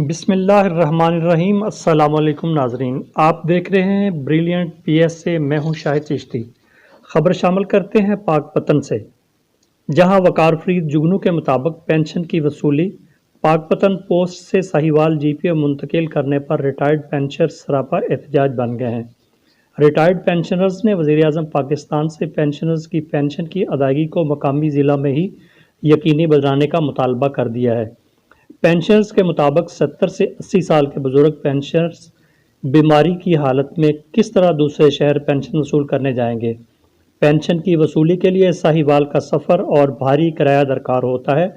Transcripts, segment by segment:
بسم اللہ الرحمن الرحیم۔ السلام علیکم ناظرین، آپ دیکھ رہے ہیں بریلینٹ پی ایس سے۔ میں ہوں شاہد چشتی۔ خبر شامل کرتے ہیں پاک پتن سے، جہاں وقار فرید جگنو کے مطابق پینشن کی وصولی پاک پتن پوسٹ سے ساہیوال جی پی او منتقل کرنے پر ریٹائرڈ پینشنرز سراپا احتجاج بن گئے ہیں۔ ریٹائرڈ پینشنرز نے وزیر اعظم پاکستان سے پینشنرز کی پینشن کی ادائیگی کو مقامی ضلع میں ہی یقینی بنانے کا مطالبہ کر دیا ہے۔ پینشنرز کے مطابق 70 سے 80 سال کے بزرگ پینشنرز بیماری کی حالت میں کس طرح دوسرے شہر پینشن وصول کرنے جائیں گے؟ پینشن کی وصولی کے لیے ساہیوال کا سفر اور بھاری کرایہ درکار ہوتا ہے۔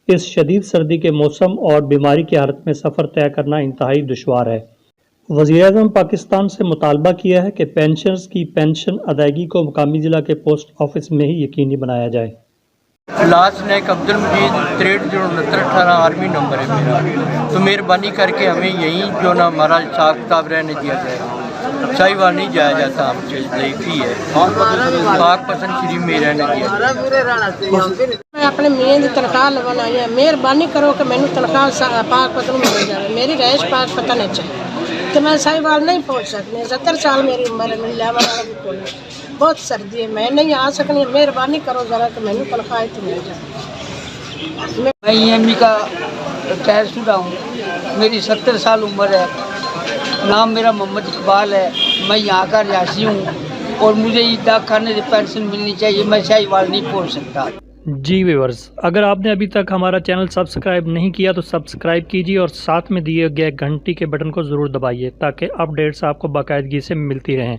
اس شدید سردی کے موسم اور بیماری کی حالت میں سفر طے کرنا انتہائی دشوار ہے۔ وزیر اعظم پاکستان سے مطالبہ کیا ہے کہ پینشنرز کی پینشن ادائیگی کو مقامی ضلع کے پوسٹ آفس میں ہی یقینی بنایا جائے۔ لاسٹ نیک عبد المجید 63 آرمی نمبر ہے میرا، تو مہربانی کر کے ہمیں یہیں جو نا ہمارا حساب کتاب رہنے دیا جائے۔ ساہیوال نہیں جایا جاتا، ہم سے ضعیفی ہے، پاک پسند شریف میں رہنے دیا۔ میں اپنے میاں کی تنخواہ لگانا ہے، مہربانی کرو کہ مینوں تنخواہ پاک پتن میں مل جائے۔ میری رہائش پاک پتن ہے تو میں ساہیوال نہیں پہنچ سکتی۔ 70 سال میری عمر ہے، میری لیول والا بھی کوئی نہیں، بہت سردی ہے، میں نہیں آ سکنی۔ مہربانی کرو ذرا کہ مینوں تنخواہ تو مل جائے۔ میں ای ایم ای کا ریٹائر شدہ ہوں، میری 70 سال عمر ہے، نام میرا محمد اقبال ہے، میں یہاں کا رہائشی ہوں اور مجھے یہ ڈاک خانے سے پینشن ملنی چاہیے۔ میں ساہیوال نہیں پہنچ سکتا۔ جی ویورز، اگر آپ نے ابھی تک ہمارا چینل سبسکرائب نہیں کیا تو سبسکرائب کیجیے اور ساتھ میں دیے گئے گھنٹی کے بٹن کو ضرور دبائیے تاکہ اپڈیٹس آپ کو باقاعدگی سے ملتی رہیں۔